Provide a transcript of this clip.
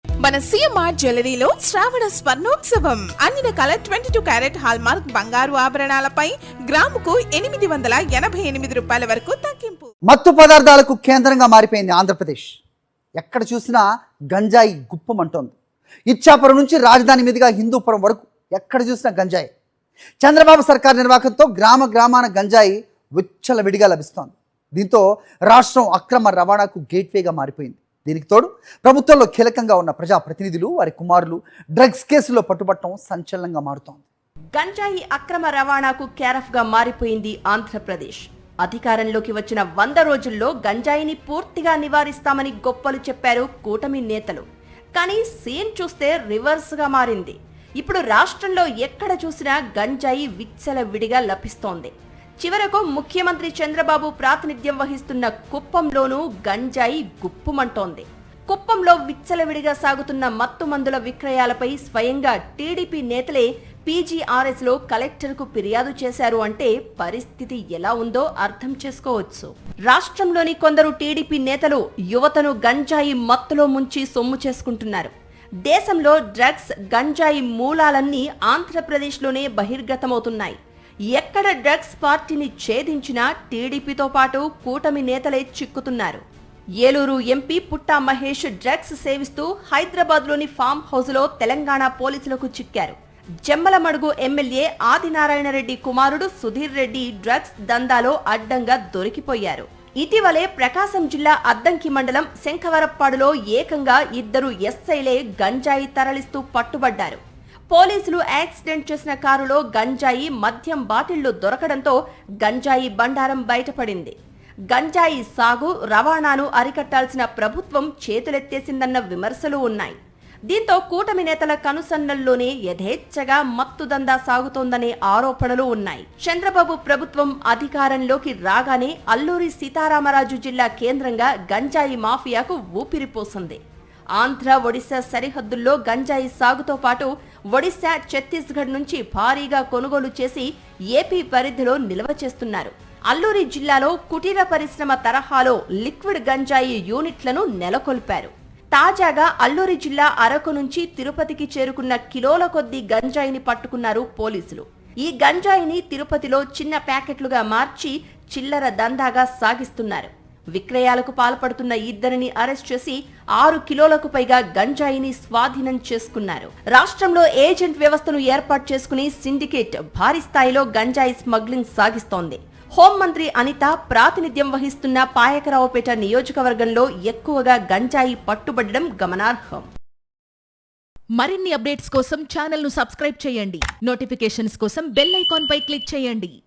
మన సిఎంఆర్ జ్యువెలరీలో శ్రావణ స్వర్ణోత్సవం అన్ని రకాల 22 క్యారెట్ హాల్మార్క్ బంగారు ఆభరణాలపై గ్రాముకు 888 రూపాయల వరకు తగ్గింపు. మత్తు పదార్థాలకు కేంద్రంగా మారిపోయింది ఆంధ్రప్రదేశ్. ఎక్కడ చూసినా గంజాయి గుప్పమంటోంది. ఇచ్చాపురం నుంచి రాజధాని మీదుగా హిందూపురం వరకు ఎక్కడ చూసినా గంజాయి. చంద్రబాబు సర్కార్ నిర్వాహకంతో గ్రామాన గంజాయి విచ్చలవిడిగా లభిస్తోంది. దీంతో రాష్ట్రం అక్రమ రవాణాకు గేట్వేగా మారిపోయింది. దీనికి తోడు ప్రభుత్వంలో కీలకంగా ఉన్న ప్రజాప్రతినిధులు వారి కుమారులు డ్రగ్స్ కేసులో పట్టుబట్టడం సంచలనంగా మారుతోంది. గంజాయి అక్రమ రవాణాకు కేరఫ్గా మారిపోయింది ఆంధ్రప్రదేశ్. అధికారంలోకి వచ్చిన 100 రోజుల్లో గంజాయిని పూర్తిగా నివారిస్తామని గొప్పలు చెప్పారు కూటమి నేతలు. కానీ సీన్ చూస్తే రివర్స్గా మారింది. ఇప్పుడు రాష్ట్రంలో ఎక్కడ చూసినా గంజాయి విచ్చలవిడిగా లభిస్తోంది. చివరకు ముఖ్యమంత్రి చంద్రబాబు ప్రాతినిధ్యం వహిస్తున్న కుప్పంలోనూ గంజాయి గుప్పుమంటోంది. కుప్పంలో విచ్చలవిడిగా సాగుతున్న మత్తు మందుల విక్రయాలపై స్వయంగా టీడీపీ నేతలే పీజీఆర్ఎస్ లో కలెక్టర్కు ఫిర్యాదు చేశారు అంటే పరిస్థితి ఎలా ఉందో అర్థం చేసుకోవచ్చు. రాష్ట్రంలోని కొందరు టీడీపీ నేతలు యువతను గంజాయి మత్తులో ముంచి సొమ్ము చేసుకుంటున్నారు. దేశంలో డ్రగ్స్ గంజాయి మూలాలన్నీ ఆంధ్రప్రదేశ్లోనే బహిర్గతమవుతున్నాయి. ఎక్కడ డ్రగ్స్ పార్టీని ఛేదించినా టీడీపీతో పాటు కూటమి నేతలే చిక్కుతున్నారు. ఏలూరు ఎంపీ పుట్టా మహేష్ డ్రగ్స్ సేవిస్తూ హైదరాబాద్లోని ఫామ్ హౌస్లో తెలంగాణ పోలీసులకు చిక్కారు. జమ్మలమడుగు ఎమ్మెల్యే ఆదినారాయణ రెడ్డి కుమారుడు సుధీర్ రెడ్డి డ్రగ్స్ దందాలో అడ్డంగా దొరికిపోయారు. ఇటీవలే ప్రకాశం జిల్లా అద్దంకి మండలం శంఖవరప్పాడులో ఏకంగా 2 ఎస్ఐలే గంజాయి తరలిస్తూ పట్టుబడ్డారు. పోలీసులు యాక్సిడెంట్ చేసిన కారులో గంజాయి మద్యం బాటిళ్లు దొరకడంతో గంజాయి బండారం బయటపడింది. గంజాయి సాగు రవాణాను అరికట్టాల్సిన ప్రభుత్వం చేతులెత్తేసిందన్న విమర్శలు ఉన్నాయి. దీంతో కూటమి నేతల కనుసన్నల్లోనే యథేచ్ఛగా మత్తుదందా సాగుతోందనే ఆరోపణలు ఉన్నాయి. చంద్రబాబు ప్రభుత్వం అధికారంలోకి రాగానే అల్లూరి సీతారామరాజు జిల్లా కేంద్రంగా గంజాయి మాఫియాకు ఊపిరిపోసింది. ఆంధ్ర ఒడిశా సరిహద్దుల్లో గంజాయి సాగుతో పాటు ఒడిశా ఛత్తీస్గఢ్ నుంచి భారీగా కొనుగోలు చేసి ఏపీ పరిధిలో నిల్వ చేస్తున్నారు. అల్లూరి జిల్లాలో కుటీర పరిశ్రమ తరహాలో లిక్విడ్ గంజాయి యూనిట్లను నెలకొల్పారు. తాజాగా అల్లూరి జిల్లా అరకు నుంచి తిరుపతికి చేరుకున్న కిలోల కొద్దీ గంజాయిని పట్టుకున్నారు పోలీసులు. ఈ గంజాయిని తిరుపతిలో చిన్న ప్యాకెట్లుగా మార్చి చిల్లర దందాగా సాగిస్తున్నారు. విక్రయాలకు పాల్పడుతున్న 2 అరెస్ట్ చేసి 6 కిలోలకు పైగా గంజాయిని స్వాధీనం చేసుకున్నారు. రాష్ట్రంలో ఏజెంట్ వ్యవస్థను ఏర్పాటు చేసుకుని సిండికేట్ భారీ స్థాయిలో గంజాయి స్మగ్లింగ్ సాగిస్తోంది. హోంమంత్రి అనిత ప్రాతినిధ్యం వహిస్తున్న పాయకరావుపేట నియోజకవర్గంలో ఎక్కువగా గంజాయి పట్టుబడడం గమనార్హం. మరిన్ని అప్డేట్స్ కోసం ఛానల్ ను సబ్స్క్రైబ్ చేయండి. నోటిఫికేషన్స్ కోసం బెల్ ఐకాన్ పై క్లిక్ చేయండి.